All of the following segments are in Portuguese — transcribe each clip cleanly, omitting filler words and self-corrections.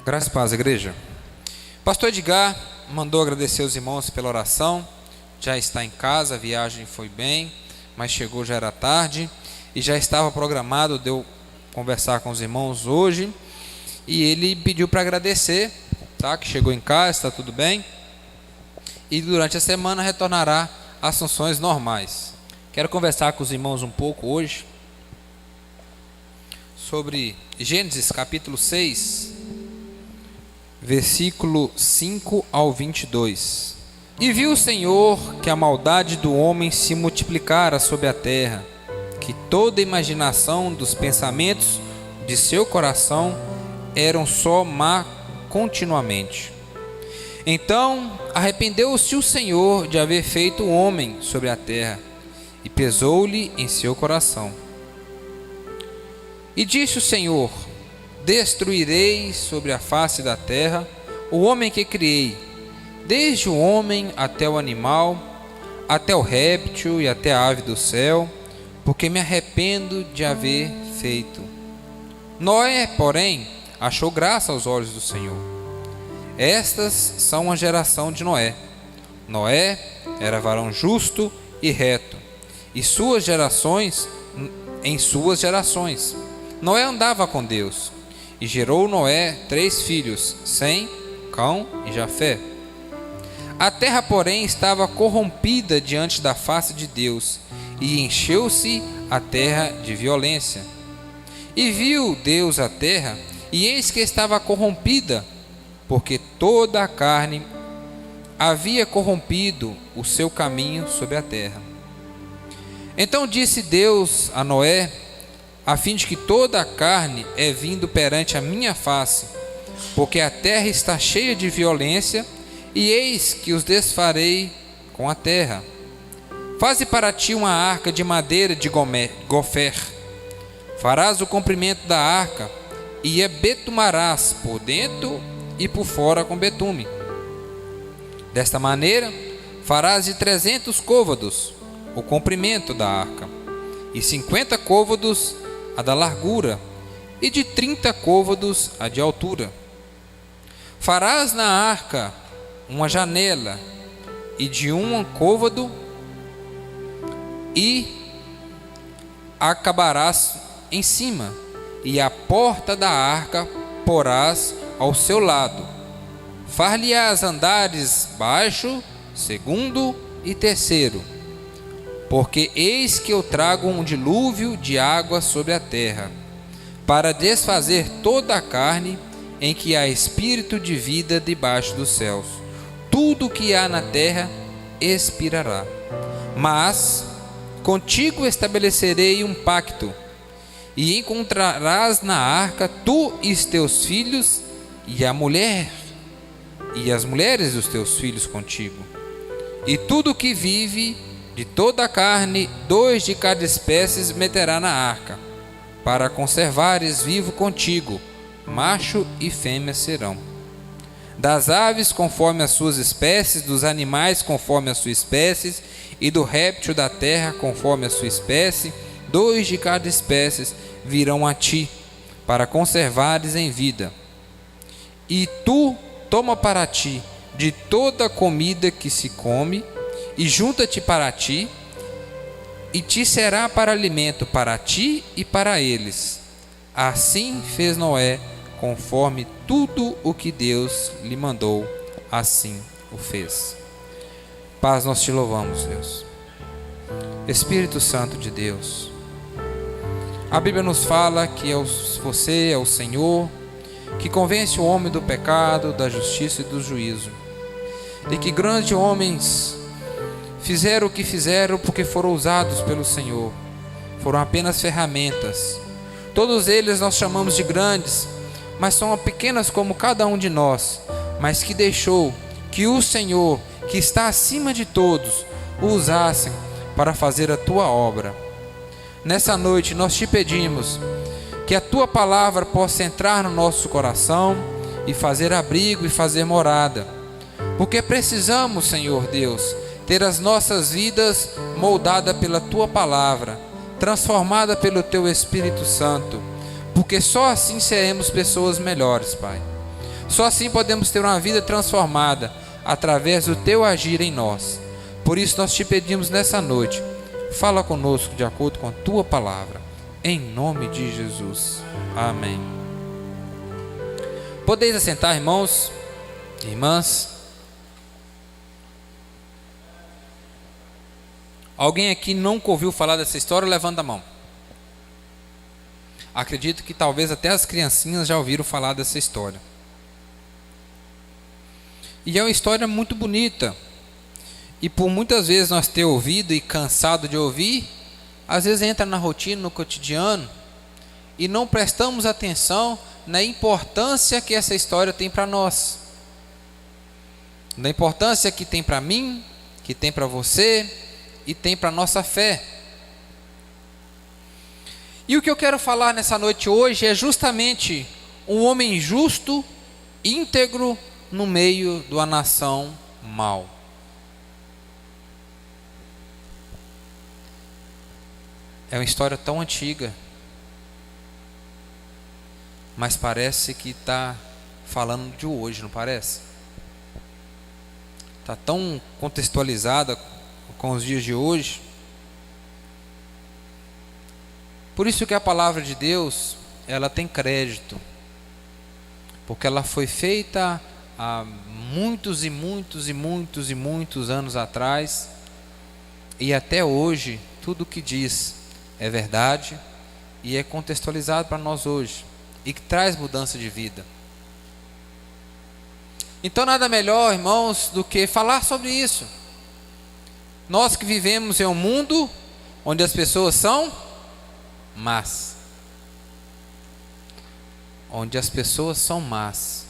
Graças e paz, igreja. Pastor Edgar mandou agradecer os irmãos pela oração. Já está em casa, a viagem foi bem, mas chegou, já era tarde, e já estava programado de eu conversar com os irmãos hoje, e ele pediu para agradecer, tá? Que chegou em casa, está tudo bem, e durante a semana retornará às funções normais. Quero conversar com os irmãos um pouco hoje sobre Gênesis capítulo 6, versículo 5 ao 22. E viu o Senhor que a maldade do homem se multiplicara sobre a terra, que toda imaginação dos pensamentos de seu coração eram só má continuamente. Então arrependeu-se o Senhor de haver feito o homem sobre a terra, e pesou-lhe em seu coração. E disse o Senhor: destruirei sobre a face da terra o homem que criei, desde o homem até o animal, até o réptil e até a ave do céu, porque me arrependo de haver feito. Noé, porém, achou graça aos olhos do Senhor. Estas são a geração de Noé. Noé era varão justo e reto, e em suas gerações, Noé andava com Deus, e gerou Noé 3 filhos, Sem, Cão e Jafé. A terra, porém, estava corrompida diante da face de Deus, e encheu-se a terra de violência. E viu Deus a terra, e eis que estava corrompida, porque toda a carne havia corrompido o seu caminho sobre a terra. Então disse Deus a Noé: a fim de que toda a carne é vindo perante a minha face, porque a terra está cheia de violência, e eis que os desfarei com a terra. Faze para ti uma arca de madeira de gofer. Farás o comprimento da arca, e a betumarás por dentro e por fora com betume. Desta maneira farás de 300 côvados o comprimento da arca, e 50 côvados a da largura, e de 30 côvados a de altura. Farás na arca uma janela, e de um côvado, e acabarás em cima, e a porta da arca porás ao seu lado. Far-lhe-ás andares baixo, segundo e terceiro, porque eis que eu trago um dilúvio de água sobre a terra, para desfazer toda a carne em que há espírito de vida debaixo dos céus. Tudo o que há na terra expirará. Mas contigo estabelecerei um pacto, e encontrarás na arca tu e os teus filhos, e a mulher, e as mulheres dos teus filhos contigo. E tudo que vive de toda a carne, 2 de cada espécie meterá na arca, para conservares vivo contigo, macho e fêmea serão. Das aves conforme as suas espécies, dos animais conforme as suas espécies, e do réptil da terra conforme a sua espécie, 2 de cada espécie virão a ti, para conservares em vida. E tu toma para ti de toda a comida que se come, e junta-te para ti, e te será para alimento para ti e para eles. Assim fez Noé, conforme tudo o que Deus lhe mandou, assim o fez. Paz, nós te louvamos, Deus. Espírito Santo de Deus, a Bíblia nos fala que você é o Senhor, que convence o homem do pecado, da justiça e do juízo, e que grandes homens fizeram o que fizeram porque foram usados pelo Senhor, foram apenas ferramentas. Todos eles nós chamamos de grandes, mas são pequenas como cada um de nós, mas que deixou que o Senhor, que está acima de todos, o usassem para fazer a tua obra. Nessa noite nós te pedimos que a tua palavra possa entrar no nosso coração e fazer abrigo e fazer morada, porque precisamos, Senhor Deus, ter as nossas vidas moldadas pela tua palavra, transformada pelo teu Espírito Santo, porque só assim seremos pessoas melhores, Pai. Só assim podemos ter uma vida transformada através do teu agir em nós. Por isso nós te pedimos nessa noite, fala conosco de acordo com a tua palavra, em nome de Jesus. Amém. Podeis assentar, irmãos e irmãs. Alguém aqui nunca ouviu falar dessa história? Levanta a mão. Acredito que talvez até as criancinhas já ouviram falar dessa história. E é uma história muito bonita. E por muitas vezes nós ter ouvido e cansado de ouvir, às vezes entra na rotina, no cotidiano, e não prestamos atenção na importância que essa história tem para nós. Na importância que tem para mim, que tem para você e tem para a nossa fé. E o que eu quero falar nessa noite hoje é justamente um homem justo, íntegro, no meio de uma nação mau. É uma história tão antiga, mas parece que está falando de hoje, não parece? Está tão contextualizada com os dias de hoje. Por isso que a palavra de Deus, ela tem crédito, porque ela foi feita há muitos e muitos e muitos e muitos anos atrás, e até hoje tudo o que diz é verdade e é contextualizado para nós hoje, e que traz mudança de vida. Então nada melhor, irmãos, do que falar sobre isso. Nós que vivemos em um mundo onde as pessoas são más, onde as pessoas são más,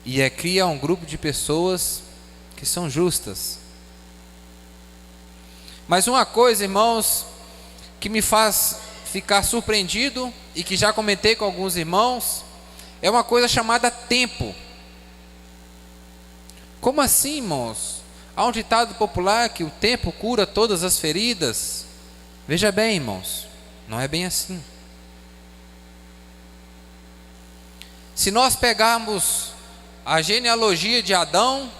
e cria um grupo de pessoas que são justas. Mas uma coisa, irmãos, que me faz ficar surpreendido, e que já comentei com alguns irmãos, é uma coisa chamada tempo. Como assim, irmãos? Há um ditado popular que o tempo cura todas as feridas. Veja bem, irmãos, não é bem assim. Se nós pegarmos a genealogia de Adão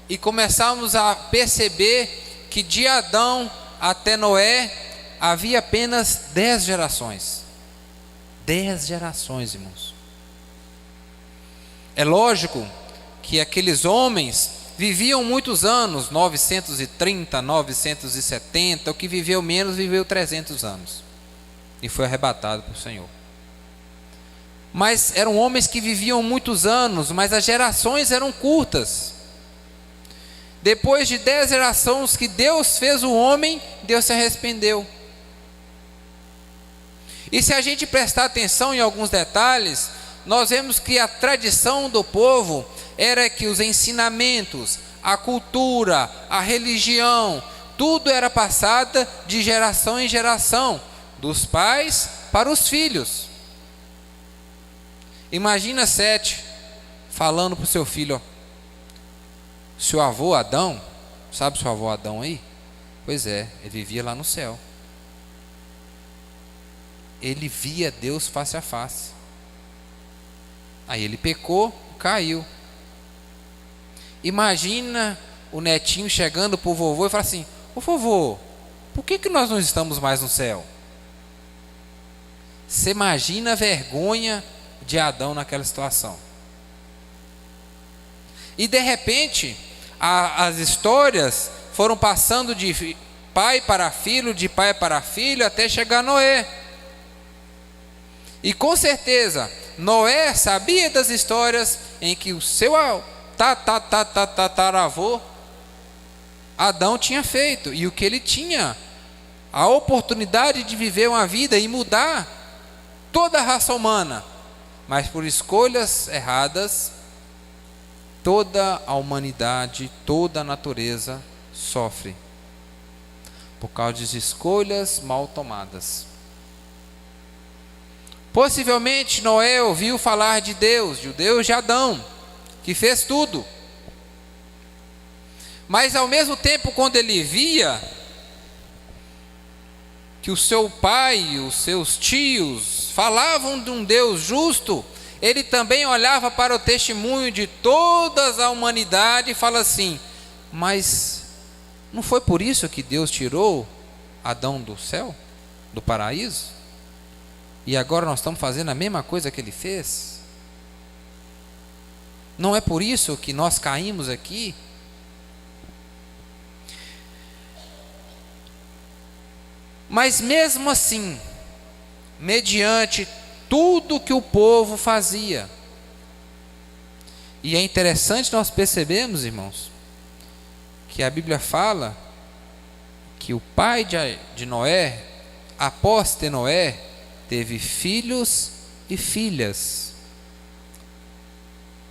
e começarmos a perceber que de Adão até Noé havia apenas 10 gerações. 10 gerações, irmãos. É lógico que aqueles homens viviam muitos anos, 930, 970, o que viveu menos viveu 300 anos e foi arrebatado pelo Senhor. Mas eram homens que viviam muitos anos, mas as gerações eram curtas. Depois de 10 gerações que Deus fez o homem, Deus se arrependeu. E se a gente prestar atenção em alguns detalhes, nós vemos que a tradição do povo era que os ensinamentos, a cultura, a religião, tudo era passado de geração em geração, dos pais para os filhos. Imagina Sete falando para o seu filho: ó, seu avô Adão, sabe seu avô Adão aí? Pois é, ele vivia lá no céu. Ele via Deus face a face. Aí ele pecou, caiu. Imagina o netinho chegando para o vovô e falar assim: ô vovô, por que nós não estamos mais no céu? Você imagina a vergonha de Adão naquela situação. E de repente as histórias foram passando de pai para filho, de pai para filho, até chegar a Noé. E com certeza Noé sabia das histórias em que o seu tataravô Adão tinha feito, e o que ele tinha a oportunidade de viver uma vida e mudar toda a raça humana, mas por escolhas erradas, toda a humanidade, toda a natureza sofre por causa de escolhas mal tomadas. Possivelmente Noé ouviu falar de Deus, do Deus de Adão, que fez tudo. Mas ao mesmo tempo, quando ele via que o seu pai, os seus tios falavam de um Deus justo, ele também olhava para o testemunho de toda a humanidade e fala assim: mas não foi por isso que Deus tirou Adão do céu, do paraíso? E agora nós estamos fazendo a mesma coisa que ele fez? Não é por isso que nós caímos aqui? Mas mesmo assim, mediante tudo que o povo fazia, e é interessante nós percebermos, irmãos, que a Bíblia fala que o pai de Noé, após ter Noé, teve filhos e filhas.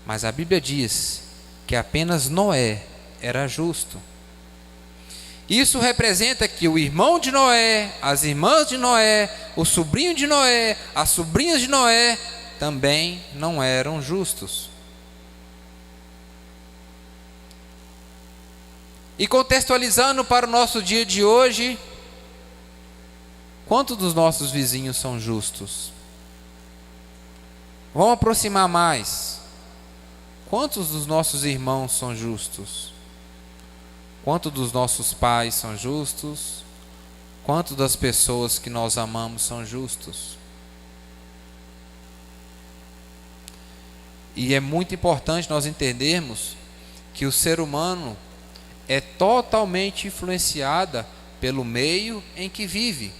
Mas a Bíblia diz que apenas Noé era justo. Isso representa que o irmão de Noé, as irmãs de Noé, o sobrinho de Noé, as sobrinhas de Noé também não eram justos. E contextualizando para o nosso dia de hoje, quantos dos nossos vizinhos são justos? Vamos aproximar mais. Quantos dos nossos irmãos são justos? Quantos dos nossos pais são justos? Quantas das pessoas que nós amamos são justos? E é muito importante nós entendermos que o ser humano é totalmente influenciado pelo meio em que vive.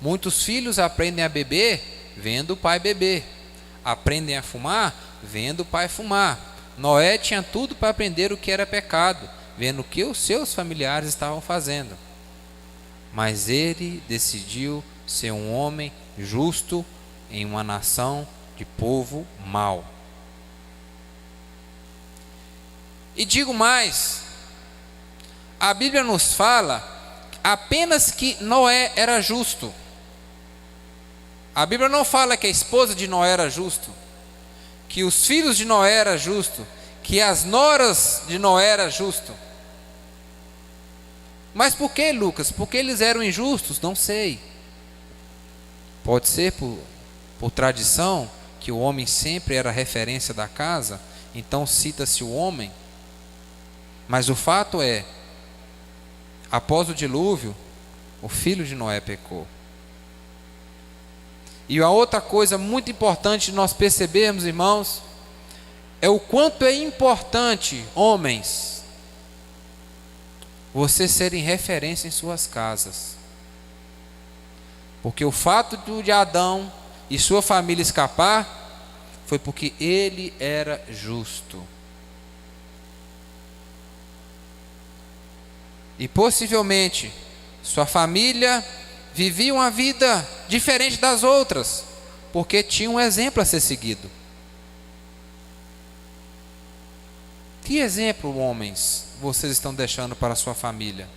Muitos filhos aprendem a beber vendo o pai beber, aprendem a fumar vendo o pai fumar. Noé tinha tudo para aprender o que era pecado, vendo o que os seus familiares estavam fazendo. Mas ele decidiu ser um homem justo em uma nação de povo mau. E digo mais, a Bíblia nos fala apenas que Noé era justo. A Bíblia não fala que a esposa de Noé era justo, que os filhos de Noé eram justos, que as noras de Noé eram justos. Mas por que, Lucas? Porque eles eram injustos? Não sei. Pode ser por tradição, que o homem sempre era a referência da casa, então cita-se o homem. Mas o fato é, após o dilúvio, o filho de Noé pecou. E a outra coisa muito importante de nós percebermos, irmãos, é o quanto é importante, homens, vocês serem referência em suas casas. Porque o fato de Adão e sua família escapar foi porque ele era justo. E possivelmente sua família vivia uma vida diferente das outras, porque tinha um exemplo a ser seguido. Que exemplo, homens, vocês estão deixando para a sua família?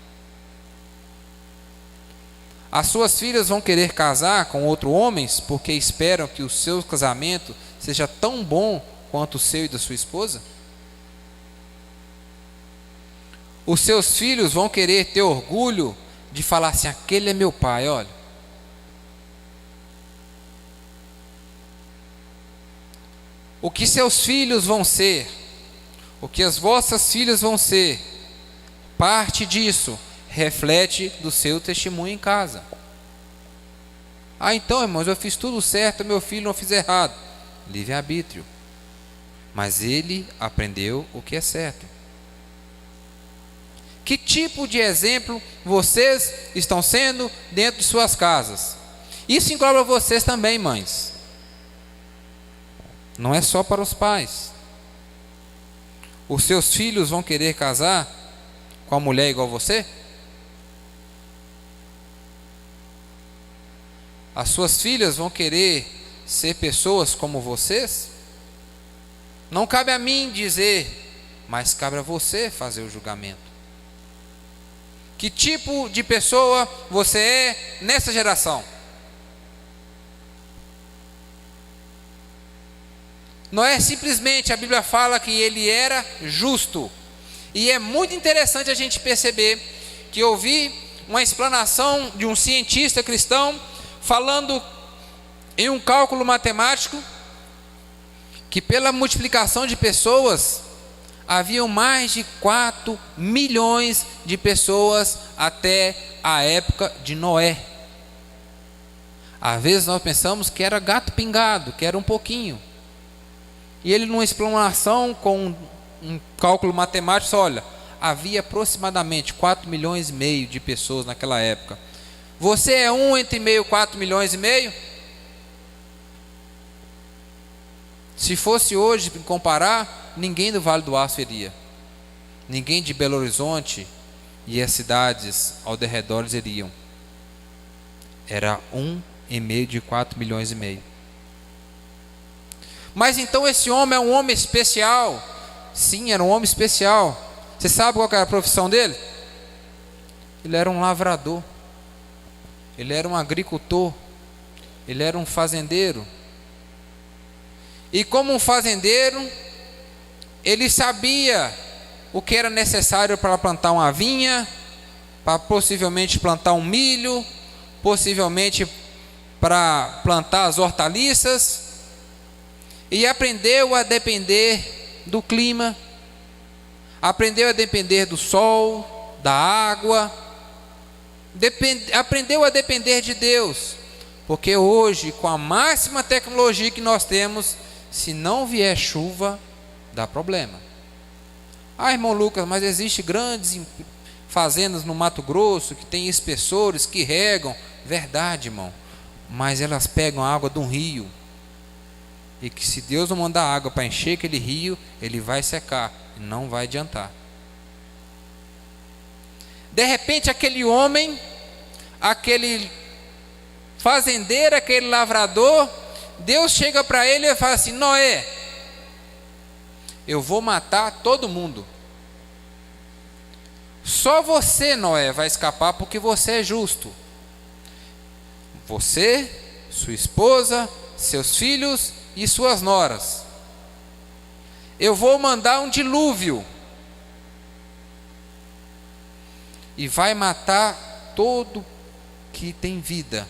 As suas filhas vão querer casar com outros homens porque esperam que o seu casamento seja tão bom quanto o seu e da sua esposa? Os seus filhos vão querer ter orgulho de falar assim: aquele é meu pai, olha. O que seus filhos vão ser, o que as vossas filhas vão ser, parte disso reflete do seu testemunho em casa. Ah, então, irmãos, eu fiz tudo certo, meu filho não fez errado. Livre-arbítrio. Mas ele aprendeu o que é certo. Que tipo de exemplo vocês estão sendo dentro de suas casas? Isso engloba vocês também, mães. Não é só para os pais. Os seus filhos vão querer casar com a mulher igual você? As suas filhas vão querer ser pessoas como vocês? Não cabe a mim dizer, mas cabe a você fazer o julgamento. Que tipo de pessoa você é nessa geração? Não é simplesmente, a Bíblia fala que ele era justo. E é muito interessante a gente perceber que eu vi uma explanação de um cientista cristão falando em um cálculo matemático que pela multiplicação de pessoas, haviam mais de 4 milhões de pessoas até a época de Noé. Às vezes nós pensamos que era gato pingado, que era um pouquinho. E ele, numa explanação com um cálculo matemático, olha, havia aproximadamente 4 milhões e meio de pessoas naquela época. Você é um entre meio 4 milhões e meio? Se fosse hoje comparar, ninguém do Vale do Aço iria. Ninguém de Belo Horizonte e as cidades ao redor iriam. Era 1,5 de 4 milhões e meio. Mas então esse homem é um homem especial. Sim, era um homem especial. Você sabe qual era a profissão dele? Ele era um lavrador. Ele era um agricultor. Ele era um fazendeiro. E como um fazendeiro, ele sabia o que era necessário para plantar uma vinha, para possivelmente plantar um milho, possivelmente para plantar as hortaliças, e aprendeu a depender do clima, aprendeu a depender do sol, da água, aprendeu a depender de Deus, porque hoje, com a máxima tecnologia que nós temos, se não vier chuva, dá problema. Ah, irmão Lucas, mas existe grandes fazendas no Mato Grosso que tem espessores que regam. Verdade, irmão, mas elas pegam a água de um rio, e que se Deus não mandar água para encher aquele rio, ele vai secar e não vai adiantar. De repente aquele homem, aquele fazendeiro, aquele lavrador, Deus chega para ele e fala assim: Noé, eu vou matar todo mundo. Só você, Noé, vai escapar porque você é justo. Você, sua esposa, seus filhos e suas noras. Eu vou mandar um dilúvio e vai matar todo que tem vida.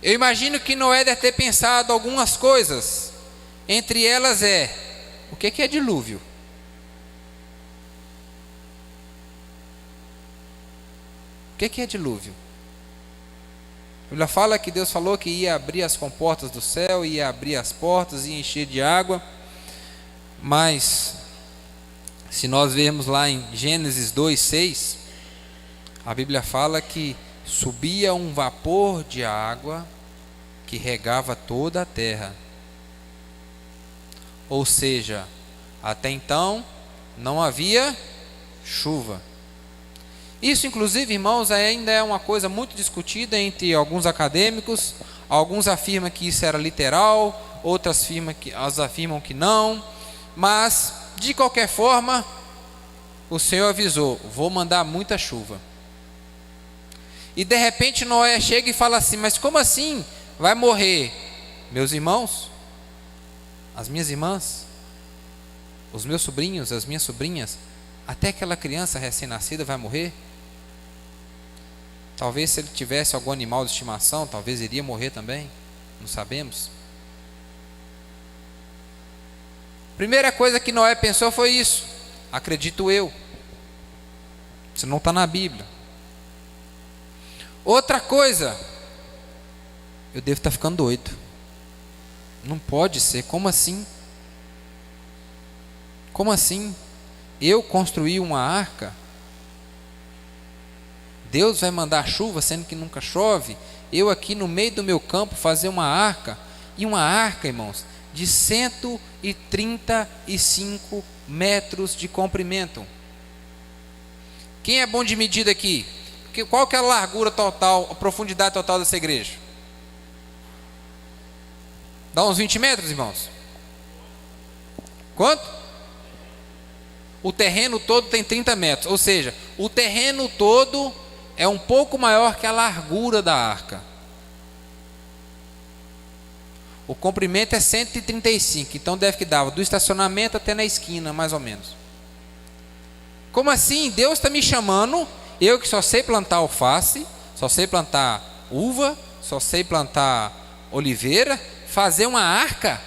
Eu imagino que Noé deve ter pensado algumas coisas. Entre elas o que é dilúvio? O que é dilúvio? A Bíblia fala que Deus falou que ia abrir as comportas do céu, ia abrir as portas, ia encher de água. Mas, se nós vermos lá em Gênesis 2:6, a Bíblia fala que subia um vapor de água que regava toda a terra. Ou seja, até então não havia chuva. Isso, inclusive, irmãos, ainda é uma coisa muito discutida entre alguns acadêmicos. Alguns afirmam que isso era literal, outros afirmam que não. Mas, de qualquer forma, o Senhor avisou: vou mandar muita chuva. E de repente Noé chega e fala assim: mas como assim vai morrer meus irmãos, as minhas irmãs, os meus sobrinhos, as minhas sobrinhas, até aquela criança recém-nascida vai morrer? Talvez se ele tivesse algum animal de estimação, talvez iria morrer também, não sabemos. Primeira coisa que Noé pensou foi isso, acredito eu. Isso não está na Bíblia. Outra coisa, eu devo estar ficando doido. Não pode ser, como assim? Como assim? Eu construí uma arca? Deus vai mandar chuva sendo que nunca chove? Eu aqui no meio do meu campo fazer uma arca? E uma arca, irmãos, de 135 metros de comprimento. Quem é bom de medida aqui? Qual que é a largura total, a profundidade total dessa igreja? Dá uns 20 metros, irmãos? Quanto? O terreno todo tem 30 metros. Ou seja, o terreno todo é um pouco maior que a largura da arca. O comprimento é 135. Então deve que dar do estacionamento até na esquina, mais ou menos. Como assim? Deus está me chamando, eu que só sei plantar alface, só sei plantar uva, só sei plantar oliveira, fazer uma arca?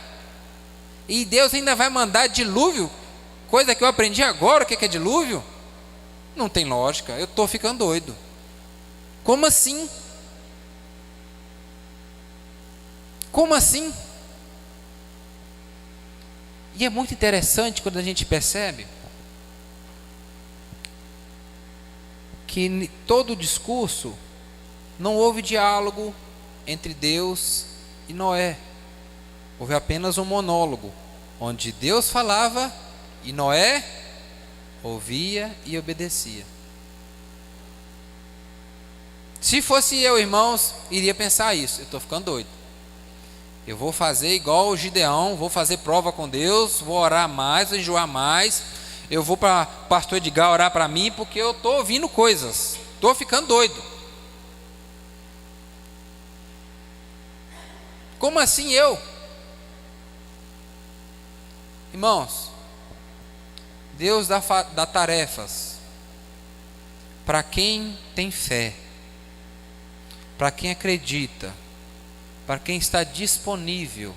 E Deus ainda vai mandar dilúvio? Coisa que eu aprendi agora, o que é dilúvio? Não tem lógica, eu estou ficando doido. Como assim? Como assim? E é muito interessante quando a gente percebe que em todo o discurso não houve diálogo entre Deus e Noé. Houve apenas um monólogo, onde Deus falava e Noé ouvia e obedecia. Se fosse eu, irmãos, iria pensar isso. Eu estou ficando doido. Eu vou fazer igual o Gideão, vou fazer prova com Deus, vou orar mais, vou enjoar mais. Eu vou para o pastor Edgar orar para mim, porque eu estou ouvindo coisas. Estou ficando doido. Como assim eu? Irmãos, Deus dá tarefas para quem tem fé, para quem acredita, para quem está disponível.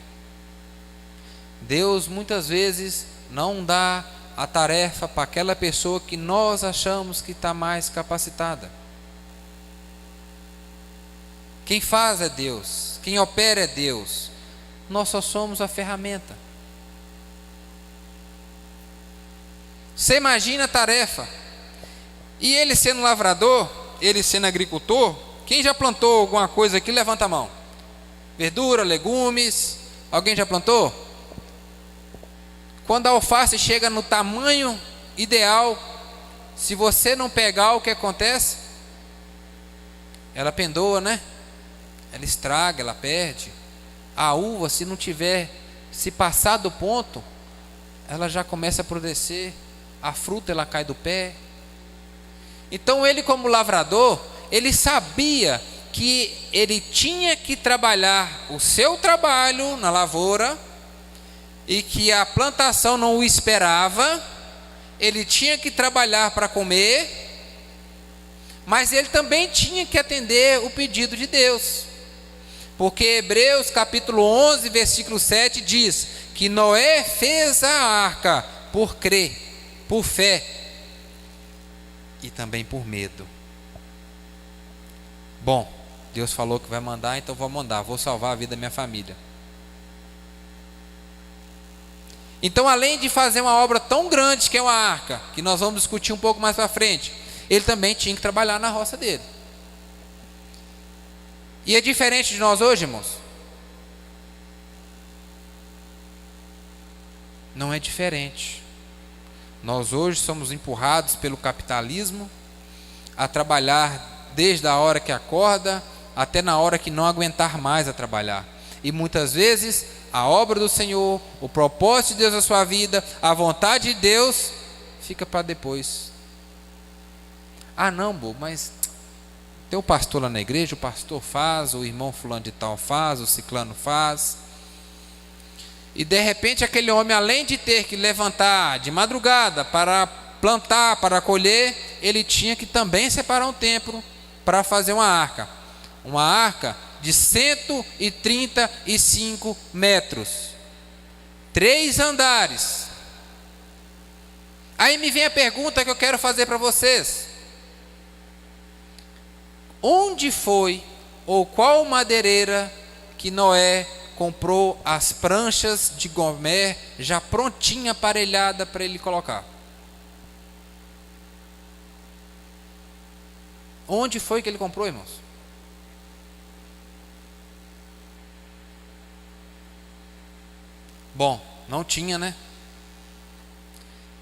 Deus muitas vezes não dá a tarefa para aquela pessoa que nós achamos que está mais capacitada. Quem faz é Deus, quem opera é Deus. Nós só somos a ferramenta. Você imagina a tarefa. E ele sendo lavrador, ele sendo agricultor, quem já plantou alguma coisa aqui, levanta a mão. Verdura, legumes, alguém já plantou? Quando a alface chega no tamanho ideal, se você não pegar, o que acontece? Ela pendoa, né? Ela estraga, ela perde. A uva, se passar do ponto, ela já começa a apodrecer. A fruta, ela cai do pé. Então ele, como lavrador, ele sabia que ele tinha que trabalhar o seu trabalho na lavoura, e que a plantação não o esperava. Ele tinha que trabalhar para comer, mas ele também tinha que atender o pedido de Deus, porque Hebreus capítulo 11 versículo 7 diz que Noé fez a arca por crer, por fé e também por medo. Bom, Deus falou que vai mandar, então vou mandar, vou salvar a vida da minha família. Então, além de fazer uma obra tão grande que é uma arca, que nós vamos discutir um pouco mais para frente, ele também tinha que trabalhar na roça dele. E é diferente de nós hoje, irmãos? Não é diferente. Nós hoje somos empurrados pelo capitalismo a trabalhar desde a hora que acorda até na hora que não aguentar mais a trabalhar. E muitas vezes a obra do Senhor, o propósito de Deus na sua vida, a vontade de Deus fica para depois. Ah não, mas tem o pastor lá na igreja, o pastor faz, o irmão fulano de tal faz, o ciclano faz. E de repente aquele homem, além de ter que levantar de madrugada para plantar, para colher, ele tinha que também separar um tempo para fazer uma arca. Uma arca de 135 metros, 3 andares. Aí me vem a pergunta que eu quero fazer para vocês: onde foi ou qual madeireira que Noé comprou as pranchas de Gomer já prontinha, aparelhada para ele colocar? Onde foi que ele comprou, irmãos? Bom, não tinha, né?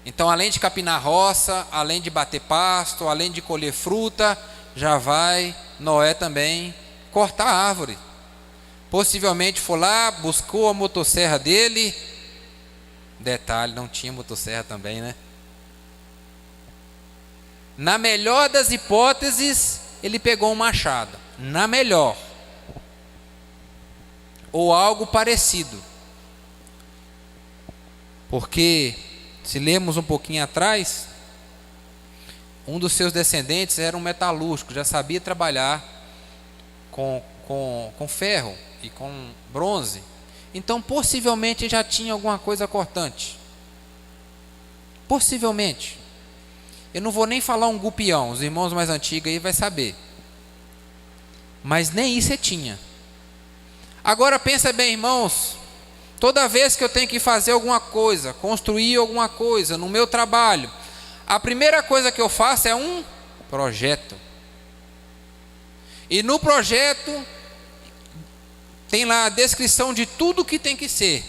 Então, além de capinar roça, além de bater pasto, além de colher fruta, já vai Noé também cortar a árvore. Possivelmente foi lá, buscou a motosserra dele. Detalhe, não tinha motosserra também, né? Na melhor das hipóteses, ele pegou um machado. Na melhor. Ou algo parecido. Porque, se lermos um pouquinho atrás, um dos seus descendentes era um metalúrgico, já sabia trabalhar com ferro e com bronze. Então possivelmente já tinha alguma coisa cortante. Possivelmente. Eu não vou nem falar um gupião, os irmãos mais antigos aí vai saber. Mas nem isso tinha. Agora pensa bem, irmãos. Toda vez que eu tenho que fazer alguma coisa, construir alguma coisa no meu trabalho, a primeira coisa que eu faço é um projeto. E no projeto tem lá a descrição de tudo que tem que ser.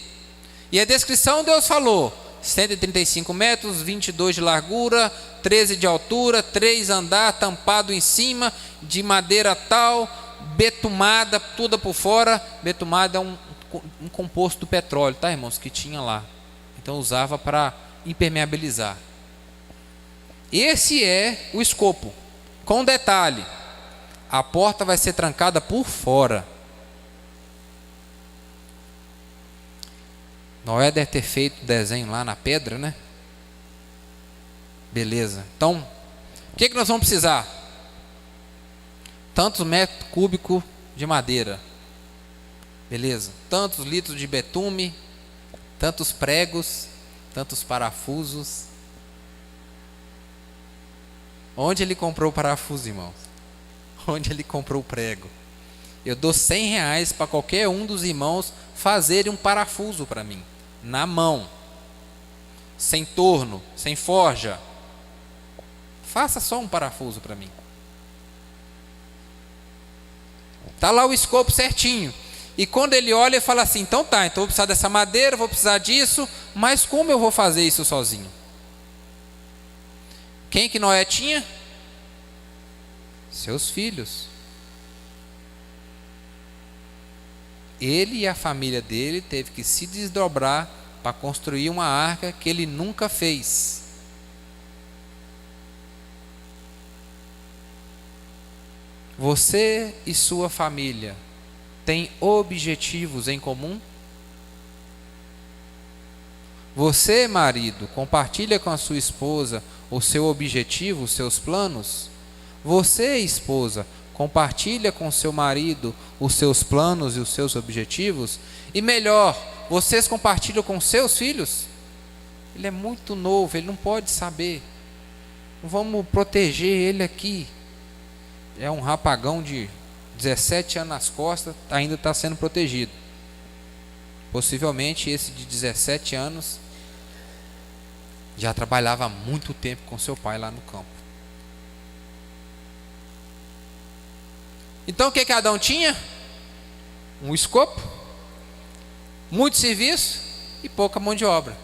E a descrição Deus falou: 135 metros, 22 de largura, 13 de altura, 3 andar, tampado em cima, de madeira tal, betumada, toda por fora. Betumada é um composto do petróleo, tá, irmãos? Que tinha lá. Então usava para impermeabilizar. Esse é o escopo. Com detalhe: a porta vai ser trancada por fora. Noé deve ter feito o desenho lá na pedra, né? Beleza. Então, o que nós vamos precisar? Tantos metros cúbicos de madeira. Beleza. Tantos litros de betume, tantos pregos, tantos parafusos. Onde ele comprou o parafuso, irmãos? Onde ele comprou o prego? Eu dou R$100 para qualquer um dos irmãos fazerem um parafuso para mim, na mão, sem torno, sem forja. Faça só um parafuso para mim. Está lá o escopo certinho. E quando ele olha, ele fala assim: então tá, então eu vou precisar dessa madeira, vou precisar disso, mas como eu vou fazer isso sozinho? Quem que Noé tinha? Seus filhos. Ele e a família dele teve que se desdobrar para construir uma arca que ele nunca fez. Você e sua família têm objetivos em comum? Você, marido, compartilha com a sua esposa o seu objetivo, os seus planos? Você, esposa, compartilha com seu marido os seus planos e os seus objetivos? E melhor, vocês compartilham com seus filhos? Ele é muito novo, ele não pode saber. Vamos proteger ele aqui. É um rapagão de 17 anos nas costas, ainda está sendo protegido. Possivelmente esse de 17 anos já trabalhava há muito tempo com seu pai lá no campo. Então o que Adão tinha? Um escopo, muito serviço e pouca mão de obra.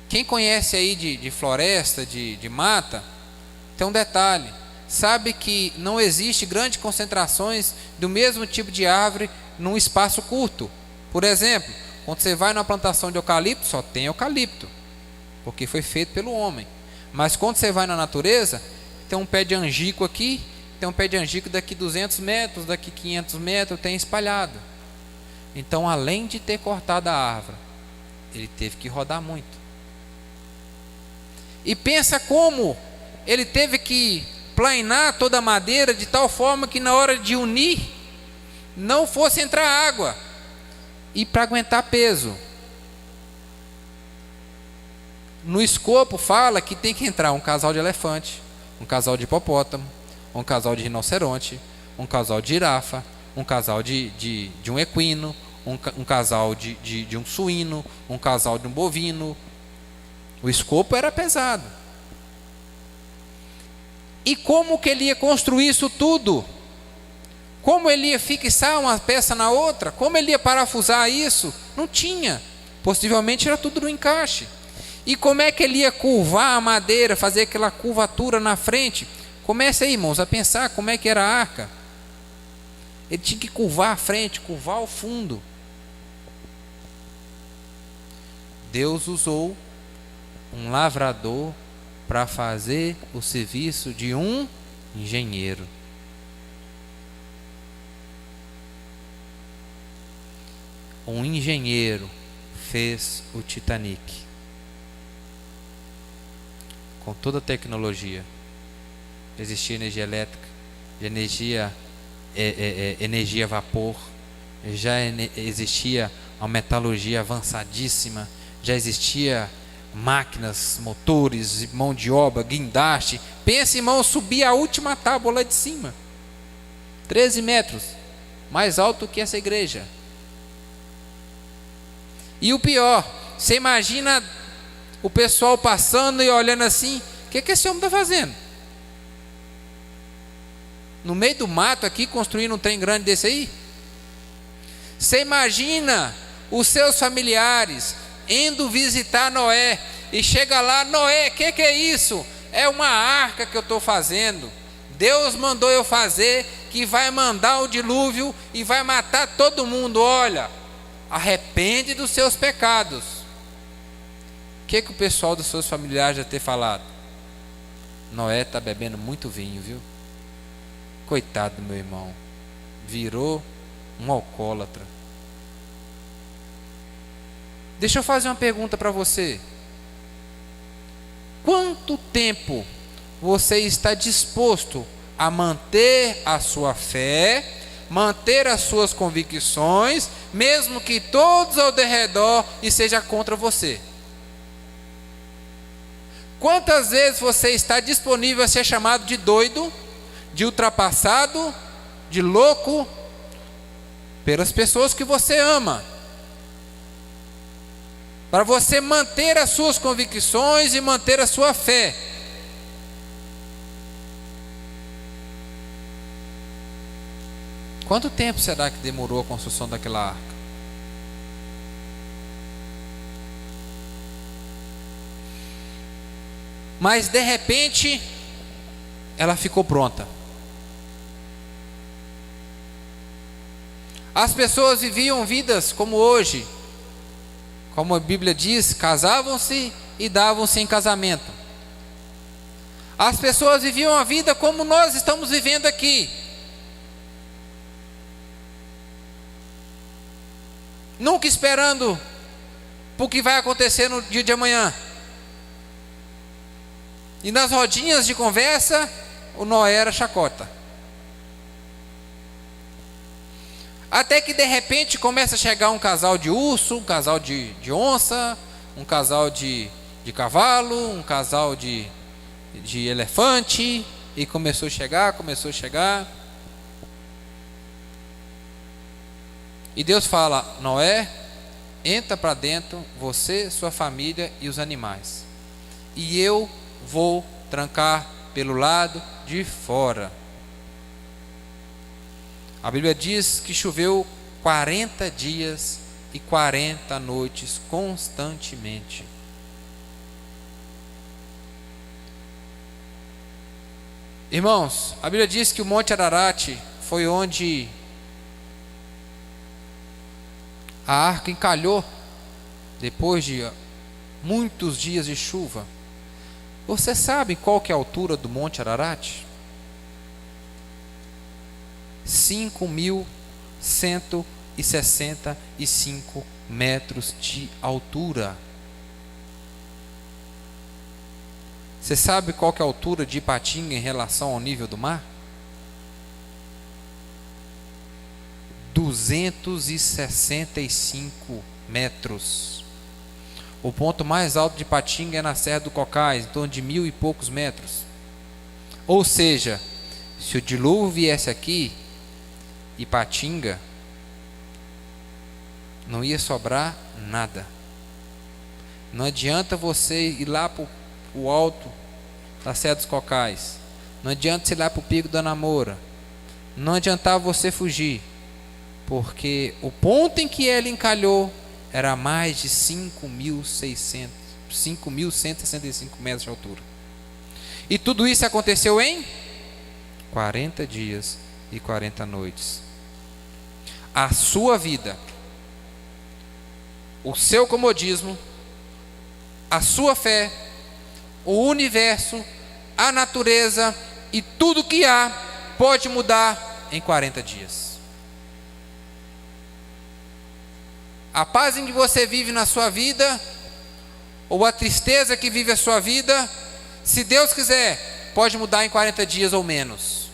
Quem conhece aí de floresta, de mata, tem um detalhe: sabe que não existe grandes concentrações do mesmo tipo de árvore num espaço curto. Por exemplo, quando você vai numa plantação de eucalipto, só tem eucalipto, porque foi feito pelo homem. Mas quando você vai na natureza, tem um pé de angico aqui, tem um pé de angico daqui 200 metros, daqui 500 metros, tem espalhado. Então, além de ter cortado a árvore, ele teve que rodar muito. E pensa como ele teve que planar toda a madeira de tal forma que na hora de unir não fosse entrar água, e para aguentar peso. No escopo fala que tem que entrar um casal de elefante, um casal de hipopótamo, um casal de rinoceronte, um casal de girafa, um casal de um equino, um casal de um suíno, um casal de um bovino. O escopo era pesado. E como que ele ia construir isso tudo? Como ele ia fixar uma peça na outra? Como ele ia parafusar isso? Não tinha. Possivelmente era tudo no encaixe. E como é que ele ia curvar a madeira, fazer aquela curvatura na frente? Comece aí, irmãos, a pensar como é que era a arca. Ele tinha que curvar a frente, curvar o fundo. Deus usou um lavrador para fazer o serviço de um engenheiro. Um engenheiro fez o Titanic com toda a tecnologia. Existia energia elétrica, de energia a vapor, já existia uma metalurgia avançadíssima, já existia máquinas, motores, mão de obra, guindaste. Pensa, irmão, subir a última tábua lá de cima, 13 metros, mais alto que essa igreja. E o pior, você imagina o pessoal passando e olhando assim: o que esse homem está fazendo? No meio do mato aqui, construindo um trem grande desse aí? Você imagina os seus familiares indo visitar Noé, e chega lá: Noé, o que é isso? É uma arca que eu estou fazendo. Deus mandou eu fazer, que vai mandar o dilúvio e vai matar todo mundo. Olha, arrepende dos seus pecados. O que o pessoal dos seus familiares já ter falado? Noé está bebendo muito vinho, viu? Coitado do meu irmão, virou um alcoólatra. Deixa eu fazer uma pergunta para você. Quanto tempo você está disposto a manter a sua fé, manter as suas convicções, mesmo que todos ao redor estejam contra você? Quantas vezes você está disponível a ser chamado de doido, de ultrapassado, de louco, pelas pessoas que você ama, para você manter as suas convicções e manter a sua fé? Quanto tempo será que demorou a construção daquela arca? Mas de repente ela ficou pronta. As pessoas viviam vidas como hoje, como a Bíblia diz, casavam-se e davam-se em casamento. As pessoas viviam a vida como nós estamos vivendo aqui, nunca esperando por que vai acontecer no dia de amanhã. E nas rodinhas de conversa, o Noé era chacota. Até que de repente começa a chegar um casal de urso, um casal de onça, um casal de cavalo, um casal de elefante, e começou a chegar. E Deus fala: Noé, entra para dentro, você, sua família e os animais, e eu vou trancar pelo lado de fora. A Bíblia diz que choveu 40 dias e 40 noites constantemente. Irmãos, a Bíblia diz que o Monte Ararat foi onde a arca encalhou depois de muitos dias de chuva. Você sabe qual que é a altura do Monte Ararat? 5.165 metros de altura. Você sabe qual que é a altura de Ipatinga em relação ao nível do mar? 265 metros. O ponto mais alto de Ipatinga é na Serra do Cocais, em torno de 1.000 e poucos metros. Ou seja, se o dilúvio viesse aqui, Ipatinga, não ia sobrar nada. Não adianta você ir lá para o alto da Serra dos Cocais, não adianta você ir lá para o Pico da Namora, não adiantava você fugir, porque o ponto em que ele encalhou era mais de 5.165 metros de altura. E tudo isso aconteceu em 40 dias e 40 noites. A sua vida, o seu comodismo, a sua fé, o universo, a natureza e tudo que há pode mudar em 40 dias. A paz em que você vive na sua vida, ou a tristeza que vive a sua vida, se Deus quiser, pode mudar em 40 dias ou menos.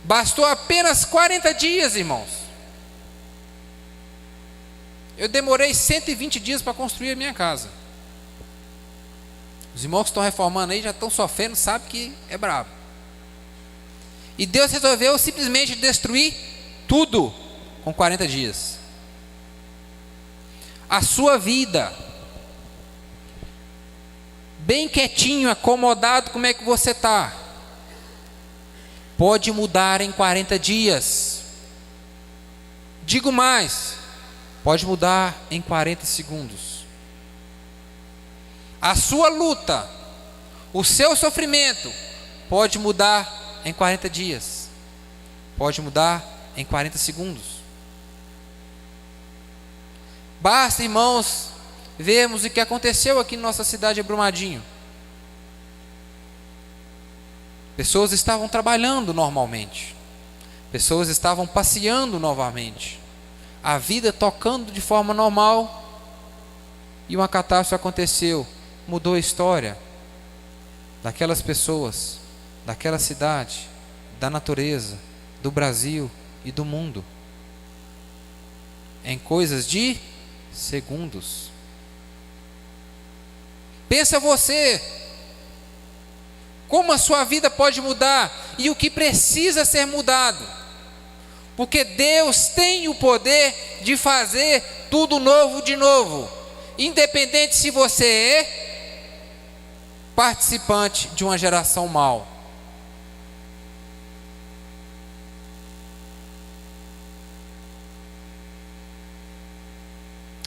Bastou apenas 40 dias, irmãos. Eu demorei 120 dias para construir a minha casa. Os irmãos que estão reformando aí já estão sofrendo, sabem que é brabo. E Deus resolveu simplesmente destruir tudo com 40 dias. A sua vida, bem quietinho, acomodado, como é que você está? Pode mudar em 40 dias. Digo mais, pode mudar em 40 segundos. A sua luta, o seu sofrimento, pode mudar em 40 dias. Pode mudar em 40 segundos. Basta, irmãos, vermos o que aconteceu aqui na nossa cidade de Brumadinho. Pessoas estavam trabalhando normalmente. Pessoas estavam passeando novamente. A vida tocando de forma normal. E uma catástrofe aconteceu. Mudou a história daquelas pessoas, daquela cidade, da natureza, do Brasil e do mundo. Em coisas de segundos. Pensa você, como a sua vida pode mudar e o que precisa ser mudado. Porque Deus tem o poder de fazer tudo novo de novo. Independente se você é participante de uma geração mal.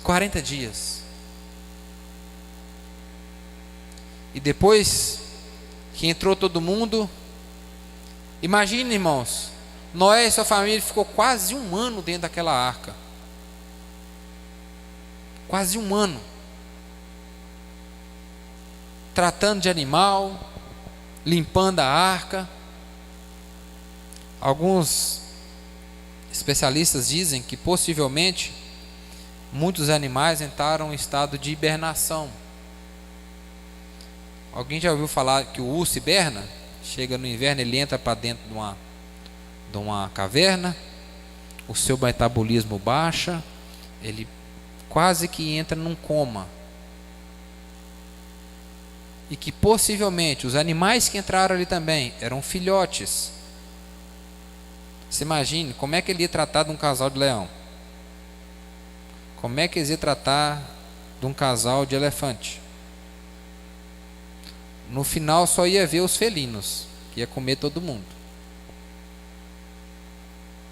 $40 dias. E depois que entrou todo mundo, imagine, irmãos, Noé e sua família ficou quase um ano dentro daquela arca. Quase um ano. Tratando de animal, limpando a arca. Alguns especialistas dizem que possivelmente muitos animais entraram em estado de hibernação. Alguém já ouviu falar que o urso hiberna? Chega no inverno, ele entra para dentro de uma caverna, o seu metabolismo baixa, ele quase que entra num coma. E que possivelmente os animais que entraram ali também eram filhotes. Você imagine como é que ele ia tratar de um casal de leão? Como é que eles iam tratar de um casal de elefante? No final só ia ver os felinos, que ia comer todo mundo.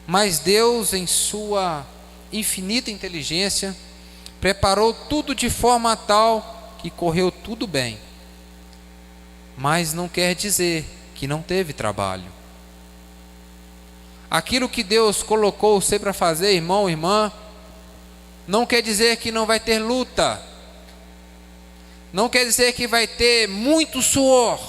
Mas Deus, em sua infinita inteligência, preparou tudo de forma tal que correu tudo bem. Mas não quer dizer que não teve trabalho. Aquilo que Deus colocou você para fazer, irmão, irmã, não quer dizer que não vai ter luta. Não quer dizer que vai ter muito suor.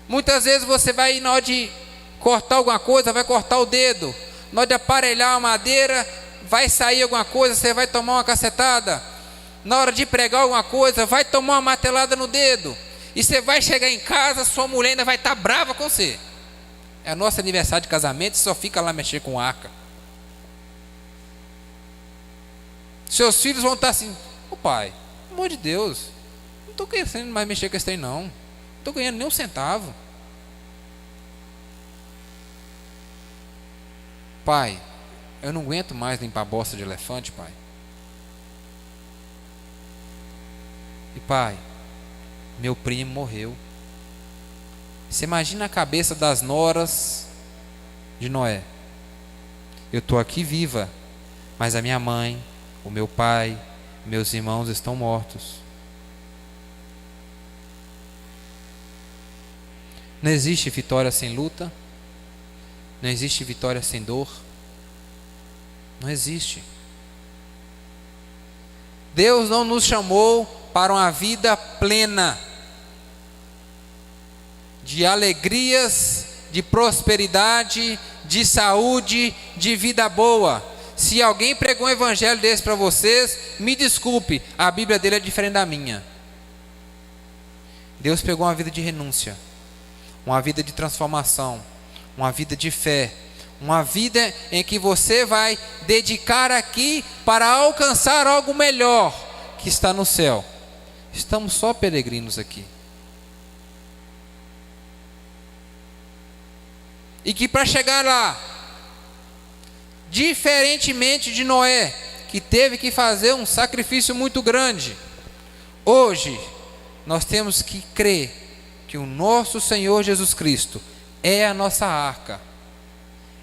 Muitas vezes você vai, na hora de cortar alguma coisa, vai cortar o dedo. Na hora de aparelhar a madeira, vai sair alguma coisa, você vai tomar uma cacetada. Na hora de pregar alguma coisa, vai tomar uma martelada no dedo. E você vai chegar em casa, sua mulher ainda vai estar brava com você. É nosso aniversário de casamento, você só fica lá mexer com arca. Seus filhos vão estar assim: ô pai, pelo amor de Deus, não estou querendo mais mexer com esse trem não. Não estou ganhando nem um centavo. Pai, eu não aguento mais limpar bosta de elefante, pai. E pai, meu primo morreu. Você imagina a cabeça das noras de Noé. Eu estou aqui viva, mas a minha mãe, o meu pai, meus irmãos estão mortos. Não existe vitória sem luta. Não existe vitória sem dor. Não existe. Deus não nos chamou para uma vida plena de alegrias, de prosperidade, de saúde, de vida boa. Se alguém pregou um evangelho desse para vocês, me desculpe, a Bíblia dele é diferente da minha. Deus pegou uma vida de renúncia, uma vida de transformação, uma vida de fé, uma vida em que você vai dedicar aqui para alcançar algo melhor que está no céu. Estamos só peregrinos aqui. E que para chegar lá, diferentemente de Noé, que teve que fazer um sacrifício muito grande, hoje nós temos que crer que o nosso Senhor Jesus Cristo é a nossa arca.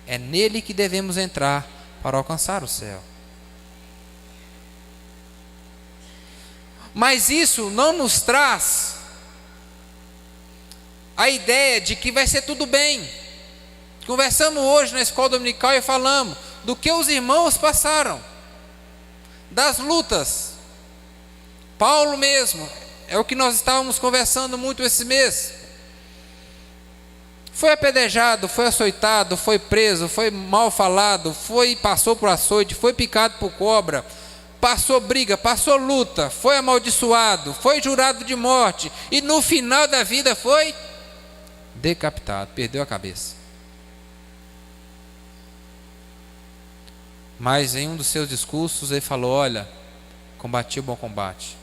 É nele que devemos entrar para alcançar o céu. Mas isso não nos traz a ideia de que vai ser tudo bem. Conversamos hoje na escola dominical e falamos do que os irmãos passaram, das lutas. Paulo mesmo, é o que nós estávamos conversando muito esse mês. Foi apedrejado, foi açoitado, foi preso, foi mal falado, passou por açoite, foi picado por cobra, passou briga, passou luta, foi amaldiçoado, foi jurado de morte e no final da vida foi decapitado, perdeu a cabeça. Mas em um dos seus discursos ele falou: olha, combati o bom combate,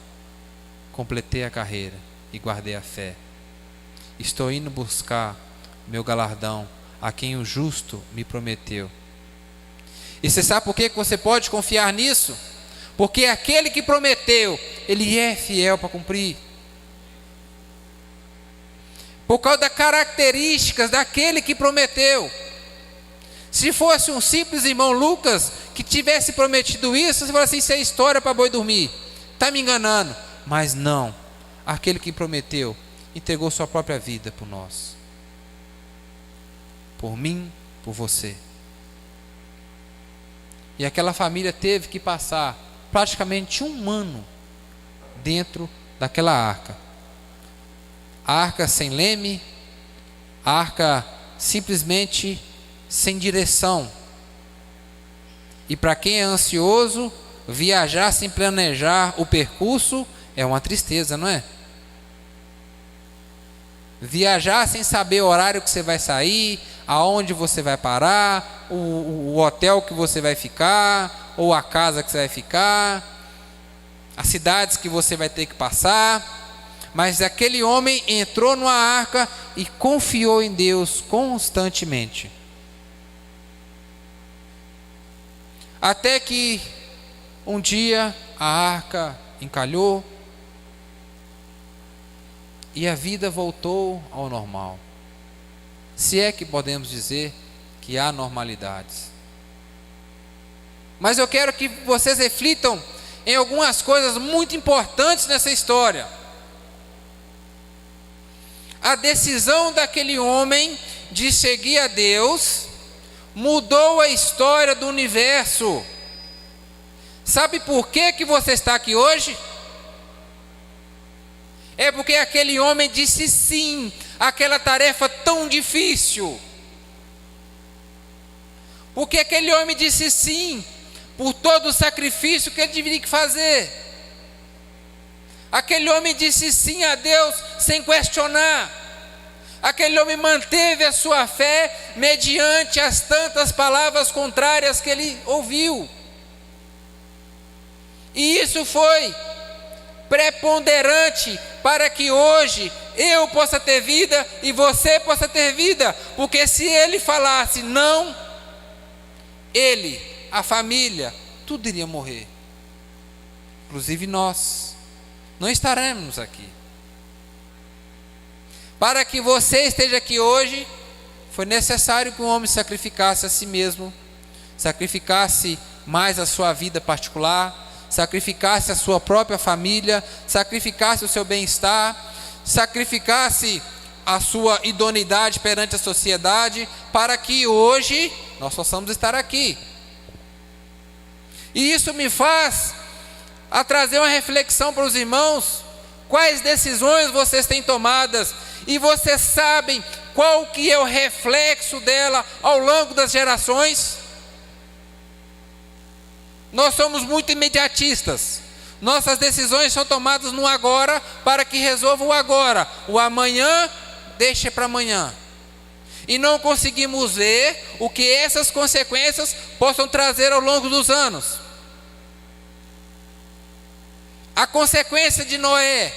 completei a carreira e guardei a fé. Estou indo buscar meu galardão, a quem o justo me prometeu. E você sabe por que você pode confiar nisso? Porque aquele que prometeu, ele é fiel para cumprir. Por causa das características daquele que prometeu. Se fosse um simples irmão Lucas que tivesse prometido isso, você fala assim: isso é história para boi dormir, está me enganando. Mas não, aquele que prometeu entregou sua própria vida por nós, por mim, por você. E aquela família teve que passar praticamente 1 ano dentro daquela arca. Arca sem leme, arca simplesmente sem direção. E para quem é ansioso, viajar sem planejar o percurso é uma tristeza, não é? Viajar sem saber o horário que você vai sair, aonde você vai parar, o hotel que você vai ficar, ou a casa que você vai ficar, as cidades que você vai ter que passar. Mas aquele homem entrou numa arca e confiou em Deus constantemente. Até que um dia a arca encalhou e a vida voltou ao normal. Se é que podemos dizer que há normalidades. Mas eu quero que vocês reflitam em algumas coisas muito importantes nessa história. A decisão daquele homem de seguir a Deus mudou a história do universo. Sabe por que você está aqui hoje? É porque aquele homem disse sim àquela tarefa tão difícil. Porque aquele homem disse sim por todo o sacrifício que ele deveria fazer. Aquele homem disse sim a Deus sem questionar. Aquele homem manteve a sua fé mediante as tantas palavras contrárias que ele ouviu. E isso foi preponderante para que hoje eu possa ter vida e você possa ter vida. Porque se ele falasse não, ele, a família, tudo iria morrer. Inclusive nós não estaremos aqui. Para que você esteja aqui hoje, foi necessário que um homem sacrificasse a si mesmo, sacrificasse mais a sua vida particular, sacrificasse a sua própria família, sacrificasse o seu bem-estar, sacrificasse a sua idoneidade perante a sociedade, para que hoje nós possamos estar aqui. E isso me faz a trazer uma reflexão para os irmãos: quais decisões vocês têm tomadas, e vocês sabem qual que é o reflexo dela ao longo das gerações? Nós somos muito imediatistas. Nossas decisões são tomadas no agora para que resolva o agora. O amanhã, deixa para amanhã. E não conseguimos ver o que essas consequências possam trazer ao longo dos anos. A consequência de Noé,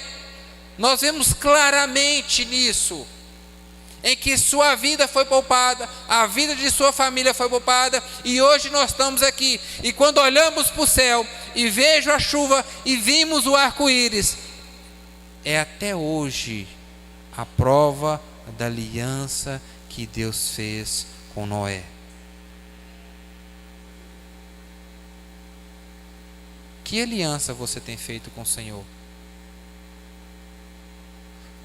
nós vemos claramente nisso, em que sua vida foi poupada, a vida de sua família foi poupada, e hoje nós estamos aqui, e quando olhamos para o céu, e vejo a chuva, e vimos o arco-íris, é até hoje a prova da aliança que Deus fez com Noé. Que aliança você tem feito com o Senhor?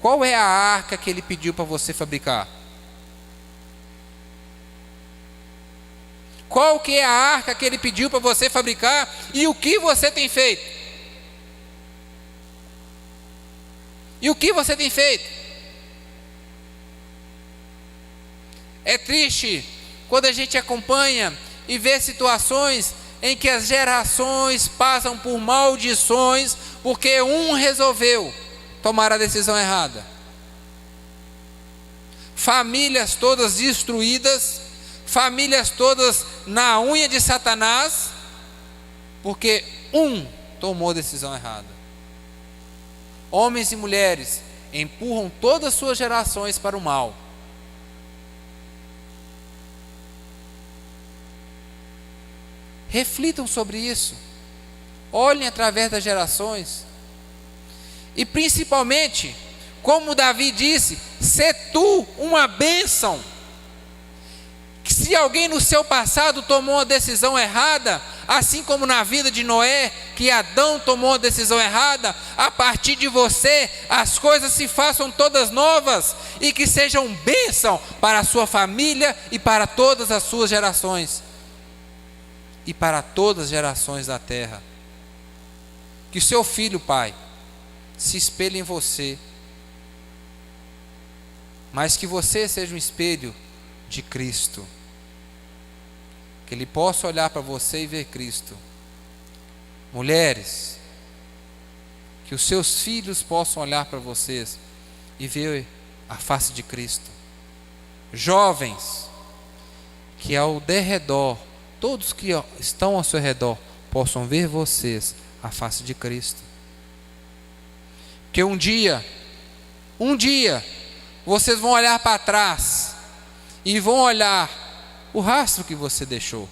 Qual é a arca que Ele pediu para você fabricar? Qual que é a arca que Ele pediu para você fabricar e o que você tem feito? E o que você tem feito? É triste quando a gente acompanha e vê situações em que as gerações passam por maldições porque um resolveu tomar a decisão errada. Famílias todas destruídas, famílias todas na unha de Satanás, porque um tomou a decisão errada. Homens e mulheres empurram todas as suas gerações para o mal. Reflitam sobre isso. Olhem através das gerações. E principalmente, como Davi disse, sê tu uma bênção. Que se alguém no seu passado tomou uma decisão errada, assim como na vida de Noé, que Adão tomou uma decisão errada, a partir de você, as coisas se façam todas novas, e que sejam bênção para a sua família e para todas as suas gerações. E para todas as gerações da terra. Que o seu filho, pai, se espelhe em você, mas que você seja um espelho de Cristo, que ele possa olhar para você e ver Cristo. Mulheres, que os seus filhos possam olhar para vocês e ver a face de Cristo. Jovens, que ao derredor, todos que estão ao seu redor, possam ver vocês a face de Cristo. Porque um dia, vocês vão olhar para trás e vão olhar o rastro que você deixou.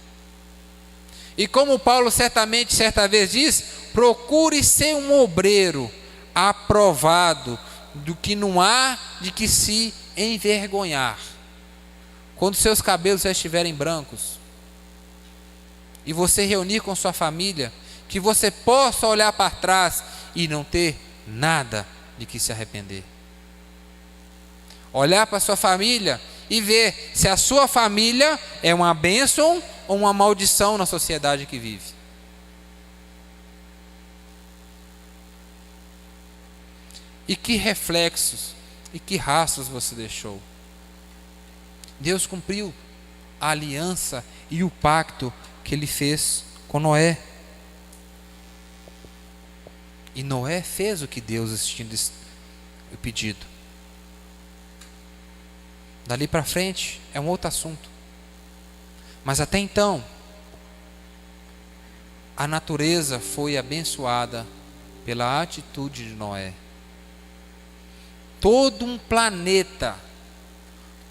E como Paulo certamente certa vez diz, procure ser um obreiro aprovado, do que não há de que se envergonhar. Quando seus cabelos já estiverem brancos, e você reunir com sua família, que você possa olhar para trás e não ter nada de que se arrepender. Olhar para sua família e ver se a sua família é uma bênção ou uma maldição na sociedade que vive. E que reflexos e que rastros você deixou. Deus cumpriu a aliança e o pacto que ele fez com Noé. E Noé fez o que Deus tinha pedido. Dali para frente é um outro assunto. Mas até então, a natureza foi abençoada pela atitude de Noé. Todo um planeta,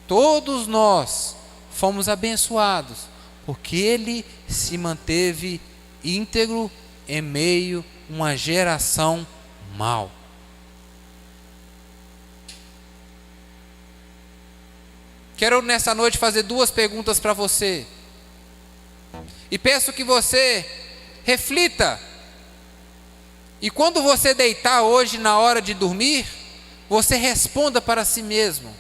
todos nós fomos abençoados, porque ele se manteve íntegro em meio a uma geração mau. Quero nessa noite fazer duas perguntas para você. E peço que você reflita. E quando você deitar hoje na hora de dormir, você responda para si mesmo.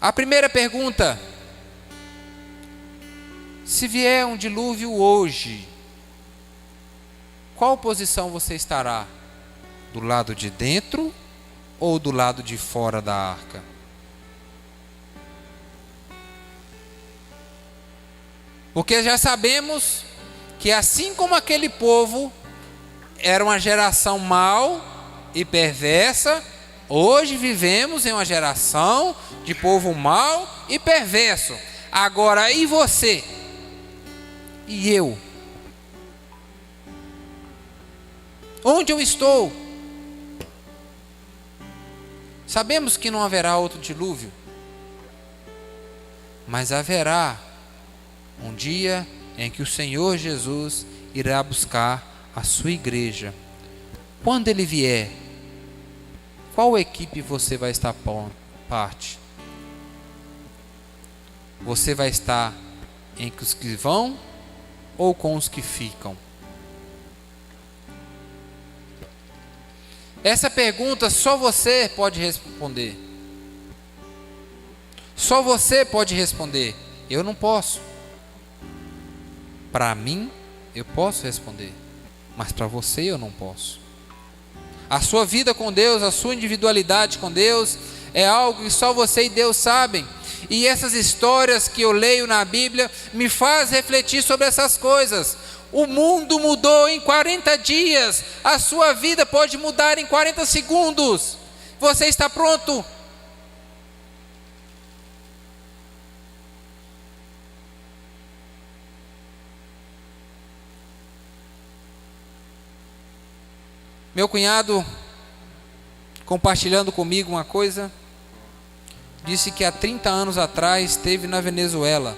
A primeira pergunta: se vier um dilúvio hoje, qual posição você estará? Do lado de dentro ou do lado de fora da arca? Porque já sabemos que assim como aquele povo era uma geração mau e perversa, Hoje vivemos em uma geração de povo mau e perverso. Agora, e você? E eu? Onde eu estou? Sabemos que não haverá outro dilúvio, mas haverá um dia em que o Senhor Jesus irá buscar a sua igreja. Quando Ele vier, qual equipe você vai estar parte? Você vai estar entre os que vão ou com os que ficam? Essa pergunta só você pode responder. Só você pode responder. Eu não posso. Para mim, eu posso responder, mas para você eu não posso. A sua vida com Deus, a sua individualidade com Deus é algo que só você e Deus sabem. E essas histórias que eu leio na Bíblia me faz refletir sobre essas coisas. O mundo mudou em 40 dias. A sua vida pode mudar em 40 segundos. Você está pronto? Meu cunhado, compartilhando comigo uma coisa, disse que há 30 anos atrás esteve na Venezuela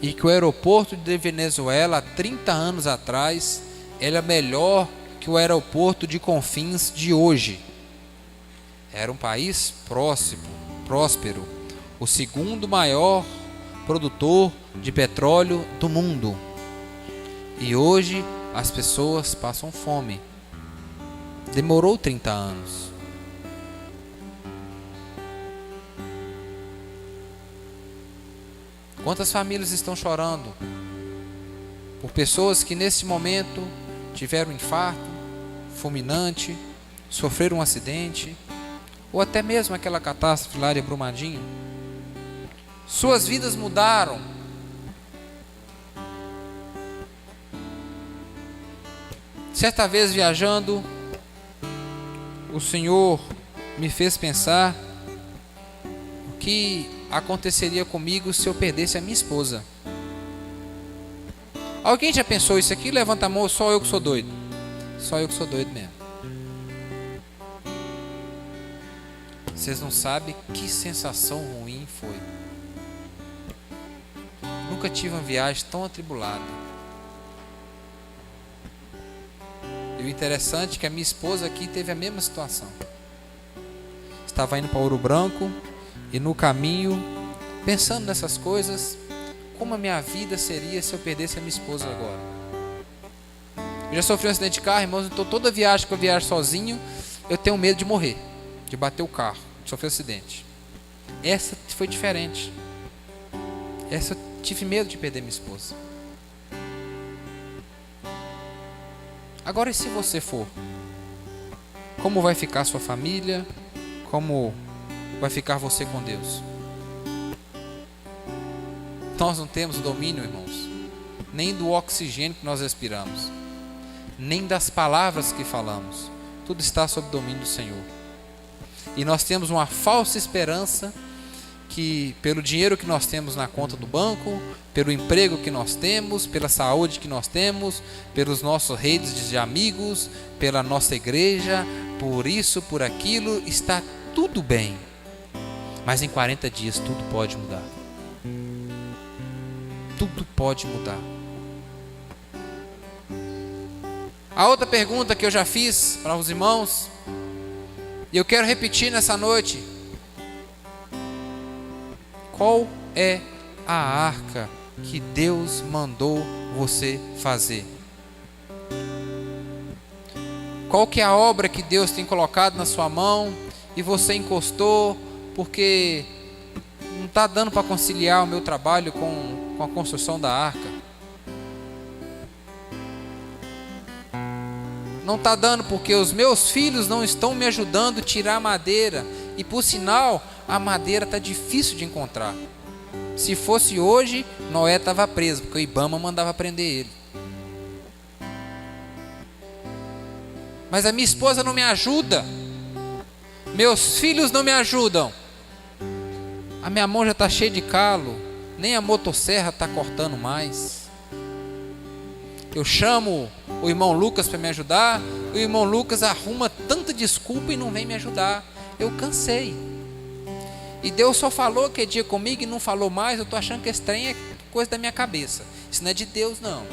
e que o aeroporto de Venezuela há 30 anos atrás era melhor que o aeroporto de Confins de hoje. Era um país próspero, o segundo maior produtor de petróleo do mundo. E hoje as pessoas passam fome. Demorou 30 anos. Quantas famílias estão chorando por pessoas que nesse momento tiveram um infarto fulminante, sofreram um acidente, ou até mesmo aquela catástrofe lá de Brumadinho? Suas vidas mudaram. Certa vez viajando, o Senhor me fez pensar o que aconteceria comigo se eu perdesse a minha esposa. Alguém já pensou isso aqui? Levanta a mão. Só eu que sou doido. Só eu que sou doido mesmo. Vocês não sabem que sensação ruim foi. Nunca tive uma viagem tão atribulada. E o interessante é que a minha esposa aqui teve a mesma situação. Estava indo para Ouro Branco e no caminho, pensando nessas coisas, como a minha vida seria se eu perdesse a minha esposa agora. Eu já sofri um acidente de carro, irmãos, então toda viagem que eu viajo sozinho, eu tenho medo de morrer, de bater o carro, de sofrer um acidente. Essa foi diferente. Essa eu tive medo de perder minha esposa. Agora, e se você for? Como vai ficar a sua família? Como vai ficar você com Deus? Nós não temos domínio, irmãos, nem do oxigênio que nós respiramos, nem das palavras que falamos. Tudo está sob domínio do Senhor. E nós temos uma falsa esperança que pelo dinheiro que nós temos na conta do banco, pelo emprego que nós temos, pela saúde que nós temos, pelos nossos redes de amigos, pela nossa igreja, por isso, por aquilo, está tudo bem. Mas em 40 dias tudo pode mudar. Tudo pode mudar. A outra pergunta que eu já fiz para os irmãos, e eu quero repetir nessa noite: qual é a arca que Deus mandou você fazer? Qual que é a obra que Deus tem colocado na sua mão e você encostou porque não está dando para conciliar o meu trabalho com a construção da arca? Não está dando porque os meus filhos não estão me ajudando a tirar a madeira. E por sinal, a madeira está difícil de encontrar. Se fosse hoje, Noé estava preso, porque o Ibama mandava prender ele. Mas a minha esposa não me ajuda. Meus filhos não me ajudam. A minha mão já está cheia de calo. Nem a motosserra está cortando mais. Eu chamo o irmão Lucas para me ajudar. O irmão Lucas arruma tanta desculpa e não vem me ajudar. Eu cansei. E Deus só falou aquele dia comigo e não falou mais. Eu estou achando que esse trem é coisa da minha cabeça. Isso não é de Deus, não.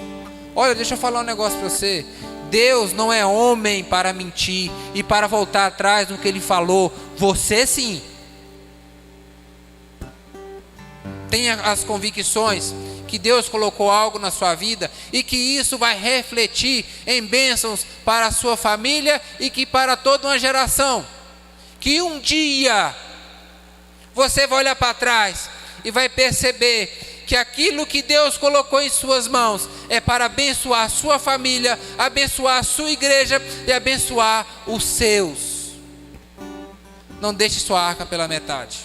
Olha, deixa eu falar um negócio para você. Deus não é homem para mentir e para voltar atrás no que Ele falou. Você sim. Tenha as convicções que Deus colocou algo na sua vida e que isso vai refletir em bênçãos para a sua família e que para toda uma geração. Que um dia você vai olhar para trás e vai perceber que aquilo que Deus colocou em suas mãos é para abençoar a sua família, abençoar a sua igreja e abençoar os seus. Não deixe sua arca pela metade.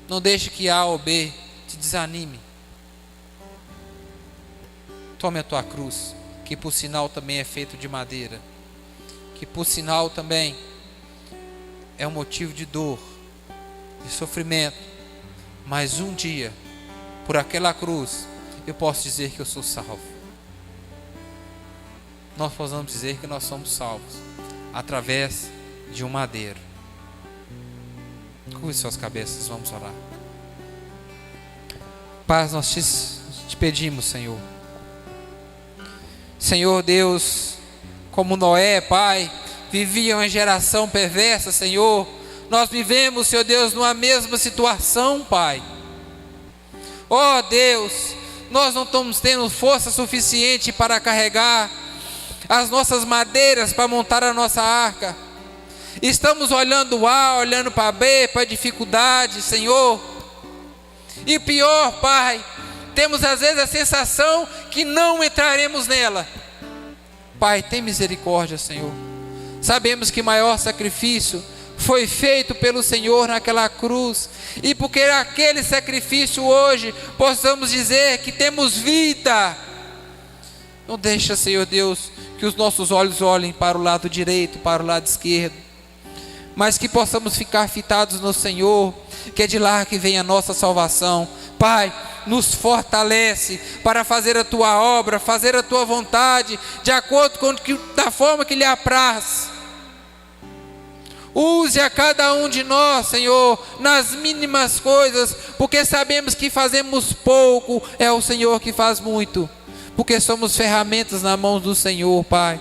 Não deixe que A ou B te desanime. Tome a tua cruz, que por sinal também é feito de madeira, que por sinal também é um motivo de dor, de sofrimento, mas um dia, por aquela cruz, eu posso dizer que eu sou salvo. Nós podemos dizer que nós somos salvos através de um madeiro. Curve suas cabeças, vamos orar. Pai, nós te pedimos, Senhor. Senhor Deus, como Noé, Pai, vivia uma geração perversa, Senhor. Nós vivemos, Senhor Deus, numa mesma situação, Pai. Ó Deus, nós não estamos tendo força suficiente para carregar as nossas madeiras para montar a nossa arca. Estamos olhando A, olhando para B, para dificuldade, Senhor. E pior, Pai, temos às vezes a sensação que não entraremos nela. Pai, tem misericórdia, Senhor. Sabemos que maior sacrifício foi feito pelo Senhor naquela cruz. E porque aquele sacrifício hoje possamos dizer que temos vida. Não deixa, Senhor Deus, que os nossos olhos olhem para o lado direito, para o lado esquerdo, mas que possamos ficar fitados no Senhor, que é de lá que vem a nossa salvação. Pai, nos fortalece para fazer a Tua obra, fazer a Tua vontade, de acordo com da forma que lhe apraz. Use a cada um de nós, Senhor, nas mínimas coisas, porque sabemos que fazemos pouco, é o Senhor que faz muito, porque somos ferramentas na mão do Senhor, Pai.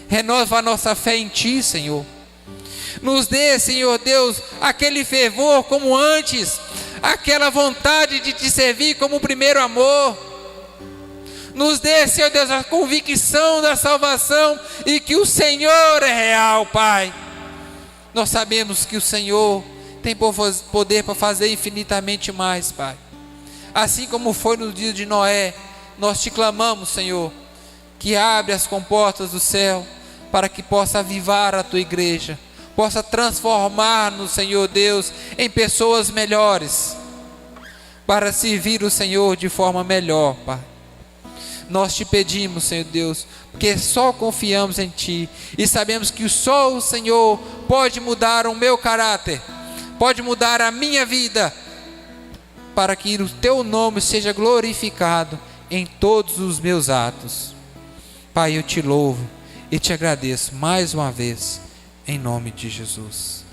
Renova a nossa fé em Ti, Senhor. Nos dê, Senhor Deus, aquele fervor como antes, aquela vontade de Te servir como o primeiro amor. Nos dê, Senhor Deus, a convicção da salvação e que o Senhor é real, Pai. Nós sabemos que o Senhor tem poder para fazer infinitamente mais, Pai. Assim como foi no dia de Noé, nós Te clamamos, Senhor, que abre as comportas do céu para que possa avivar a Tua igreja, possa transformar-nos, Senhor Deus, em pessoas melhores, para servir o Senhor de forma melhor, Pai. Nós Te pedimos, Senhor Deus, porque só confiamos em Ti e sabemos que só o Senhor pode mudar o meu caráter, pode mudar a minha vida, para que o Teu nome seja glorificado em todos os meus atos. Pai, eu Te louvo e Te agradeço mais uma vez, em nome de Jesus.